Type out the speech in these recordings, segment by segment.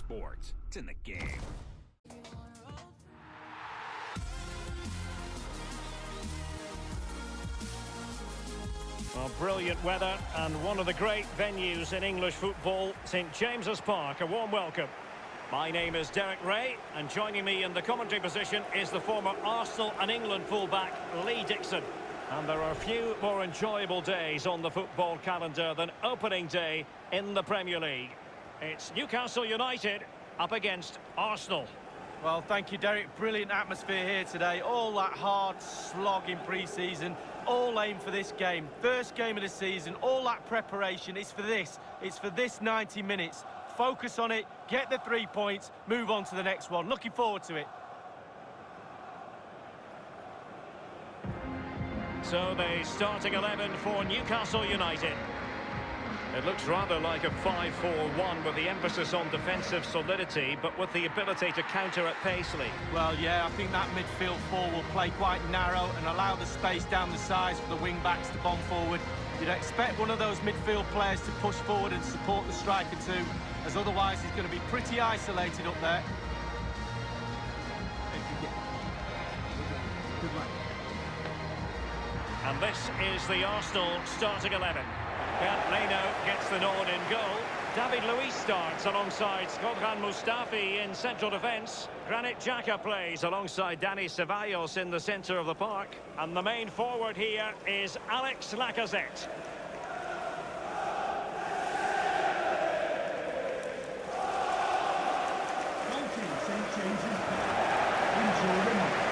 sports. It's in the game. Well, brilliant weather and one of the great venues in English football, St James's Park. A warm welcome. My name is Derek Ray, and joining me in the commentary position is the former Arsenal and England fullback, Lee Dixon. And there are a few more enjoyable days on the football calendar than opening day in the Premier League. It's Newcastle United up against Arsenal. Well, thank you, Derek. Brilliant atmosphere here today. All that hard slog in pre-season, all aim for this game. First game of the season, all that preparation is for this. It's for this 90 minutes. Focus on it, get the 3 points, move on to the next one. Looking forward to it. So the starting 11 for Newcastle United. It looks rather like a 5-4-1 with the emphasis on defensive solidity, but with the ability to counter at pace, Lee. Well, yeah, I think that midfield four will play quite narrow and allow the space down the sides for the wing-backs to bomb forward. You'd expect one of those midfield players to push forward and support the striker too, as otherwise he's going to be pretty isolated up there. And this is the Arsenal starting 11. Bernd Leno gets the nod in goal. David Luiz starts alongside Shkodran Mustafi in central defence. Granit Xhaka plays alongside Dani Ceballos in the centre of the park. And the main forward here is Alex Lacazette. St James's Park. Enjoy the match.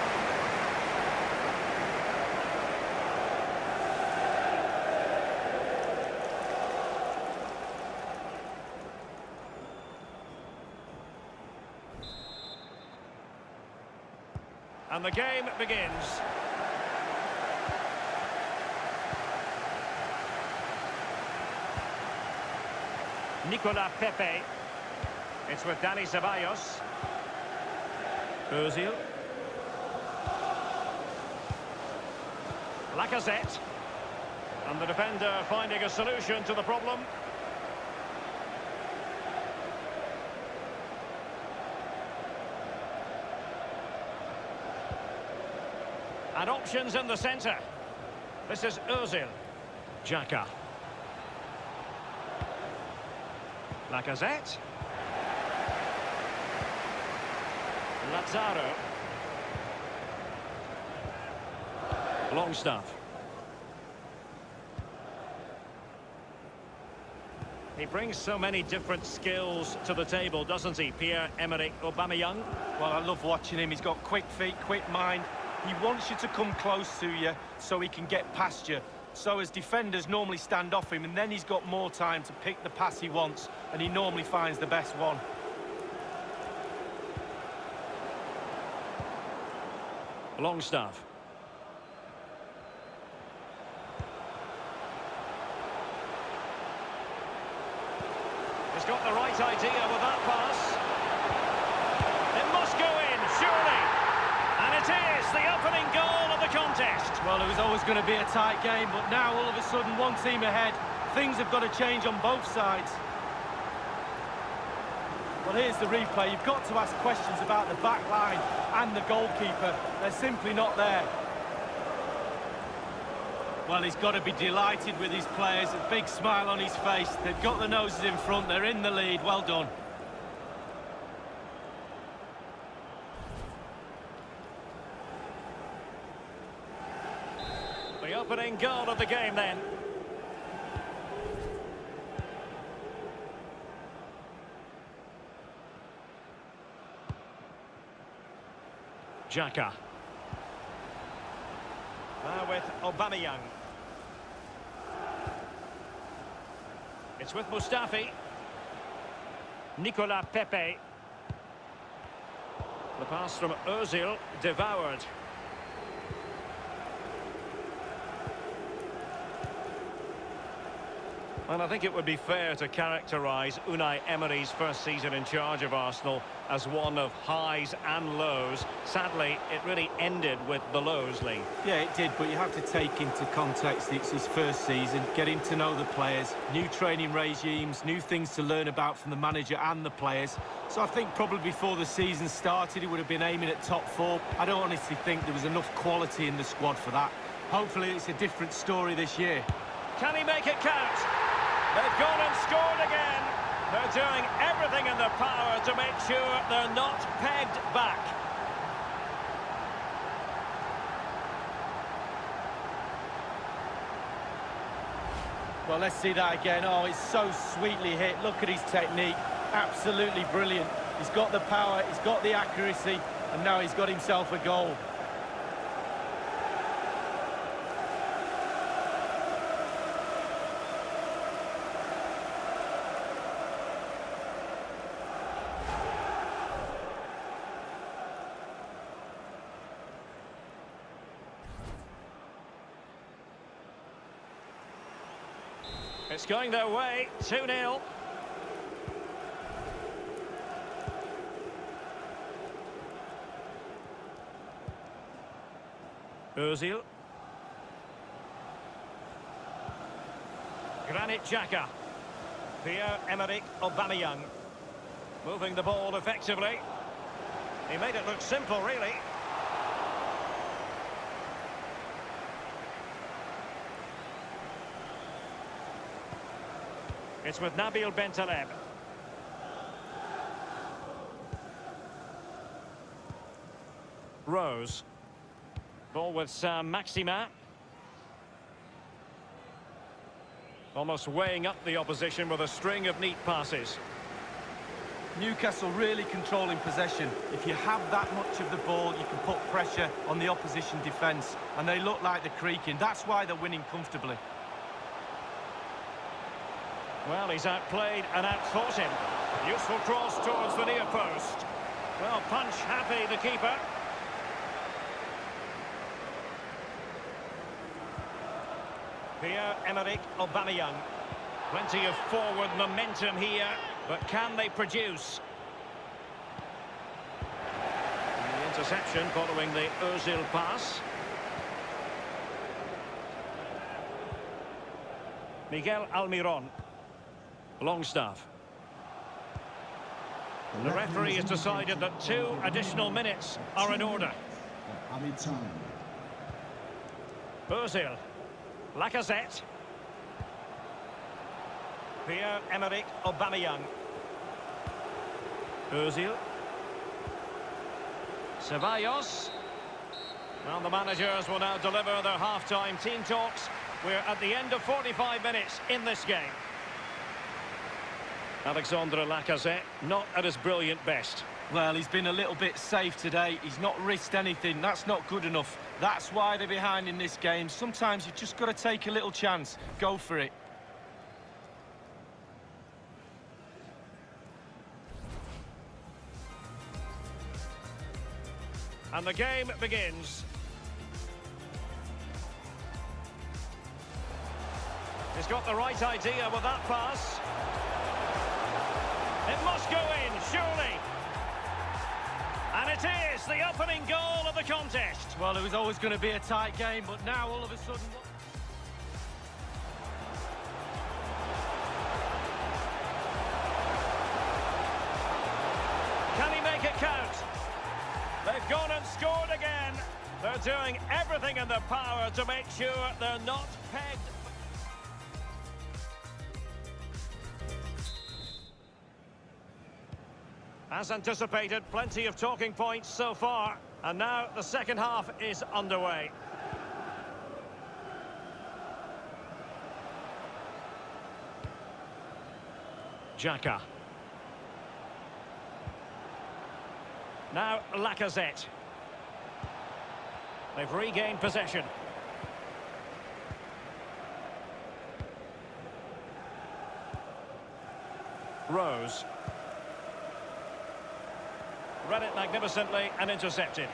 And the game begins. Nicolas Pepe. It's with Dani Ceballos. Ozil. Lacazette. And the defender finding a solution to the problem. And options in the centre. This is Ozil. Xhaka. Lacazette. Lazaro. Longstaff. He brings so many different skills to the table, doesn't he, Pierre-Emerick Aubameyang? Well, I love watching him. He's got quick feet, quick mind. He wants you to come close to you so he can get past you. So as defenders normally stand off him, and then he's got more time to pick the pass he wants, and he normally finds the best one. Longstaff. He's got the right idea with that pass. It must go in, surely. And it is the opening goal of the contest. Well, it was always going to be a tight game, but now all of a sudden one team ahead. Things have got to change on both sides. Well, here's the replay. You've got to ask questions about the back line and the goalkeeper. They're simply not there. Well, he's got to be delighted with his players. A big smile on his face. They've got the noses in front. They're in the lead. Well done. The opening goal of the game then. Xhaka. Now with Aubameyang. It's with Mustafi. Nicolas Pepe. The pass from Ozil, devoured. Well, I think it would be fair to characterise Unai Emery's first season in charge of Arsenal as one of highs and lows. Sadly, it really ended with the lows, Lee. Yeah, it did, but you have to take into context it's his first season, getting to know the players, new training regimes, new things to learn about from the manager and the players. So I think probably before the season started, he would have been aiming at top four. I don't honestly think there was enough quality in the squad for that. Hopefully it's a different story this year. Can he make it count? They've gone and scored again. They're doing everything in their power to make sure they're not pegged back. Well, let's see that again. Oh, it's so sweetly hit. Look at his technique. Absolutely brilliant. He's got the power, he's got the accuracy, and now he's got himself a goal. It's going their way, 2-0. Ozil. Granit Xhaka. Pierre-Emerick Aubameyang. Moving the ball effectively. He made it look simple, really. It's with Nabil Bentaleb. Rose. Ball with Sam Maximin. Almost weighing up the opposition with a string of neat passes. Newcastle really controlling possession. If you have that much of the ball, you can put pressure on the opposition defence. And they look like they're creaking. That's why they're winning comfortably. Well, he's outplayed and outthought him. Useful cross towards the near post. Well, punch happy, the keeper. Pierre-Emerick Aubameyang. Plenty of forward momentum here, but can they produce? The interception following the Ozil pass. Miguel Almiron. Longstaff. The referee has decided that 2 additional minutes are in order. Ozil. Lacazette. Pierre-Emerick Aubameyang. Ozil. Ceballos. Well, the managers will now deliver their half-time team talks. We're at the end of 45 minutes in this game. Alexandre Lacazette, not at his brilliant best. Well, he's been a little bit safe today. He's not risked anything. That's not good enough. That's why they're behind in this game. Sometimes you've just got to take a little chance. Go for it. And the game begins. He's got the right idea with that pass. It must go in, surely. And it is the opening goal of the contest. Well, it was always going to be a tight game, but now all of a sudden... Can he make it count? They've gone and scored again. They're doing everything in their power to make sure they're not pegged. As anticipated, plenty of talking points so far. And now the second half is underway. Xhaka. Now Lacazette. They've regained possession. Rose. Read it magnificently and intercepted.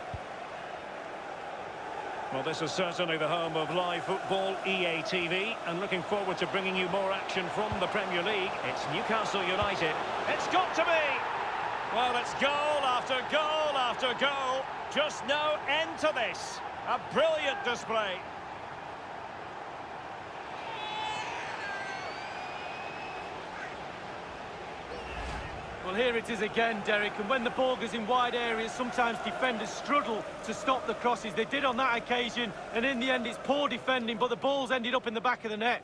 Well, this is certainly the home of live football, EA TV, and looking forward to bringing you more action from the Premier League. It's Newcastle United. It's got to be! Well, it's goal after goal after goal. Just no end to this. A brilliant display. Well, here it is again, Derek, and when the ball goes in wide areas, sometimes defenders struggle to stop the crosses. They did on that occasion, and in the end it's poor defending, but the ball's ended up in the back of the net.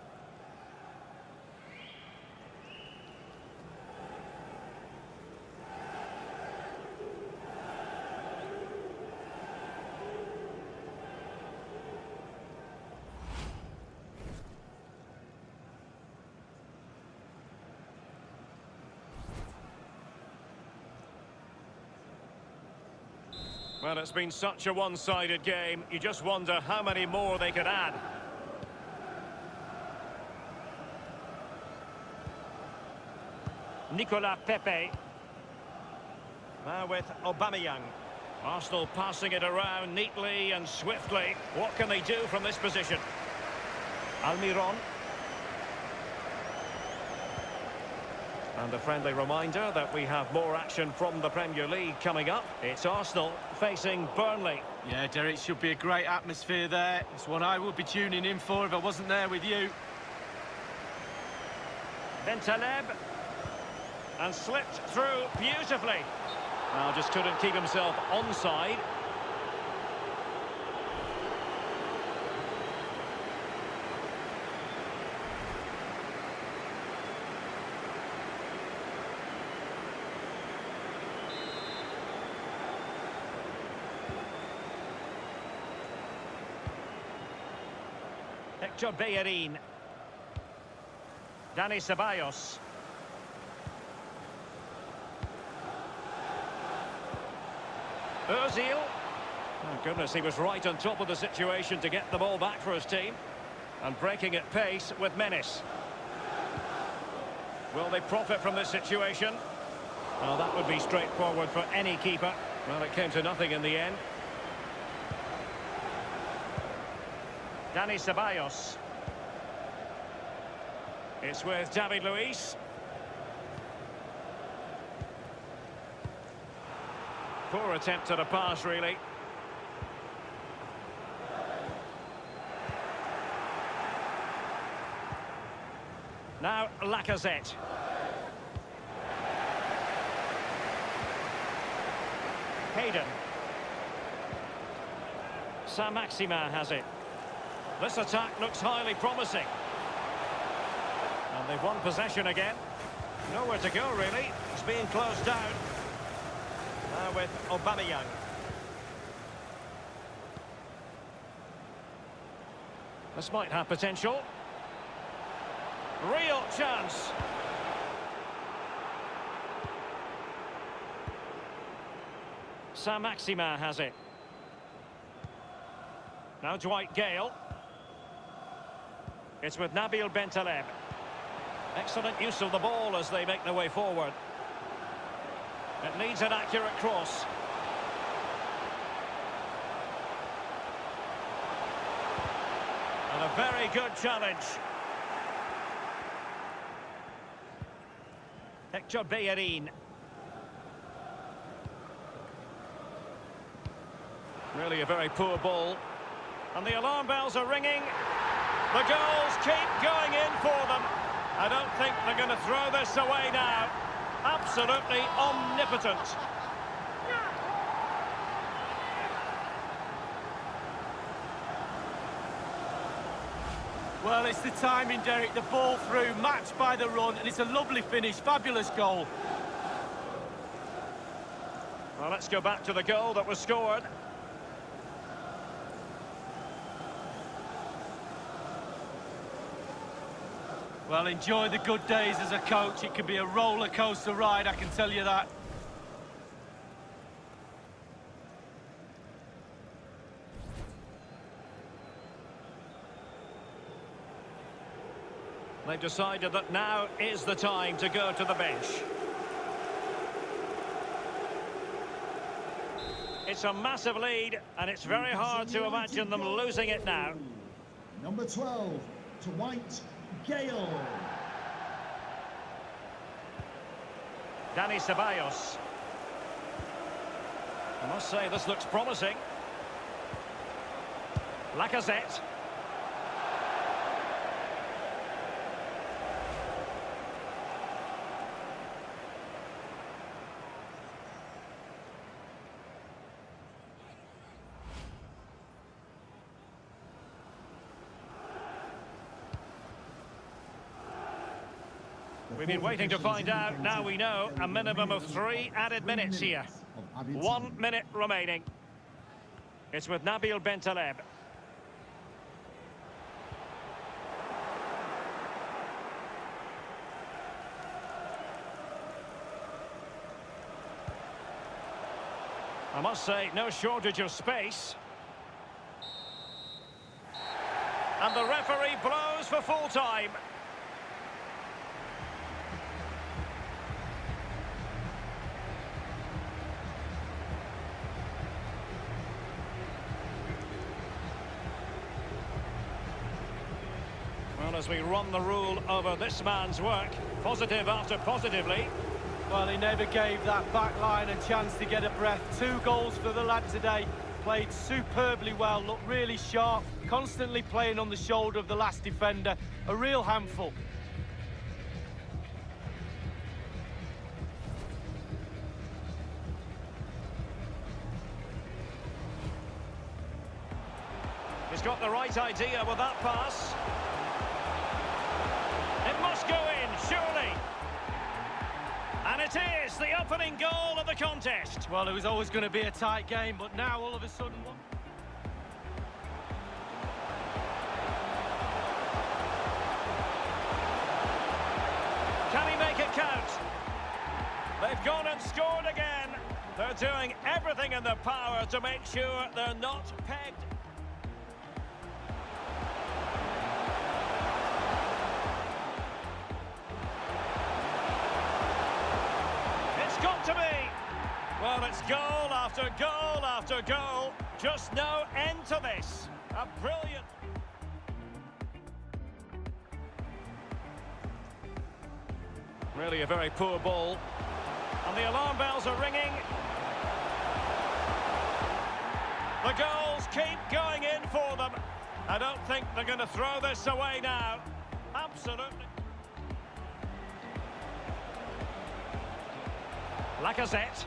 Well, it's been such a one-sided game. You just wonder how many more they could add. Nicolas Pepe. Now with Aubameyang. Arsenal passing it around neatly and swiftly. What can they do from this position? Almiron. And a friendly reminder that we have more action from the Premier League coming up. It's Arsenal facing Burnley. Yeah, Derek, should be a great atmosphere there. It's one I would be tuning in for if I wasn't there with you. Bentaleb. And slipped through beautifully. Now just couldn't keep himself onside. Hector Bellerin. Dani Ceballos. Ozil. Oh goodness, he was right on top of the situation to get the ball back for his team. And breaking at pace with menace. Will they profit from this situation? Well, that would be straightforward for any keeper. Well, it came to nothing in the end. Dani Ceballos. It's with David Luiz. Poor attempt at a pass, really. Now, Lacazette. Hayden. Saint-Maximin has it. This attack looks highly promising. And they've won possession again. Nowhere to go, really. It's being closed down. Now with Aubameyang. This might have potential. Real chance. Saint-Maximin has it. Now Dwight Gale. It's with Nabil Bentaleb. Excellent use of the ball as they make their way forward. It needs an accurate cross. And a very good challenge. Hector Bellerin. Really a very poor ball. And the alarm bells are ringing. The goals keep going in for them. I don't think they're going to throw this away now. Absolutely omnipotent. Well, it's the timing, Derek. The ball through, matched by the run, and it's a lovely finish. Fabulous goal. Well, let's go back to the goal that was scored. Well, enjoy the good days as a coach. It can be a roller coaster ride, I can tell you that. They've decided that now is the time to go to the bench. It's a massive lead, and it's very hard to imagine them losing it now. Number 12, Dwight Gale. Danny Ceballos. I must say, this looks promising. Lacazette. We've been waiting to find out. Now we know a minimum of 3 added minutes here. 1 minute remaining. It's with Nabil Bentaleb. I must say, no shortage of space. And the referee blows for full time. Well, as we run the rule over this man's work, positive after positively. Well, he never gave that back line a chance to get a breath. 2 goals for the lad today. Played superbly well, looked really sharp, constantly playing on the shoulder of the last defender. A real handful. He's got the right idea with that pass. It must go in, surely. And it is the opening goal of the contest. Well, it was always going to be a tight game, but now all of a sudden... Can he make it count? They've gone and scored again. They're doing everything in their power to make sure they're not pegged. Got to be. Well, it's goal after goal after goal. Just no end to this. A brilliant... Really a very poor ball. And the alarm bells are ringing. The goals keep going in for them. I don't think they're going to throw this away now. Absolutely. Lacazette.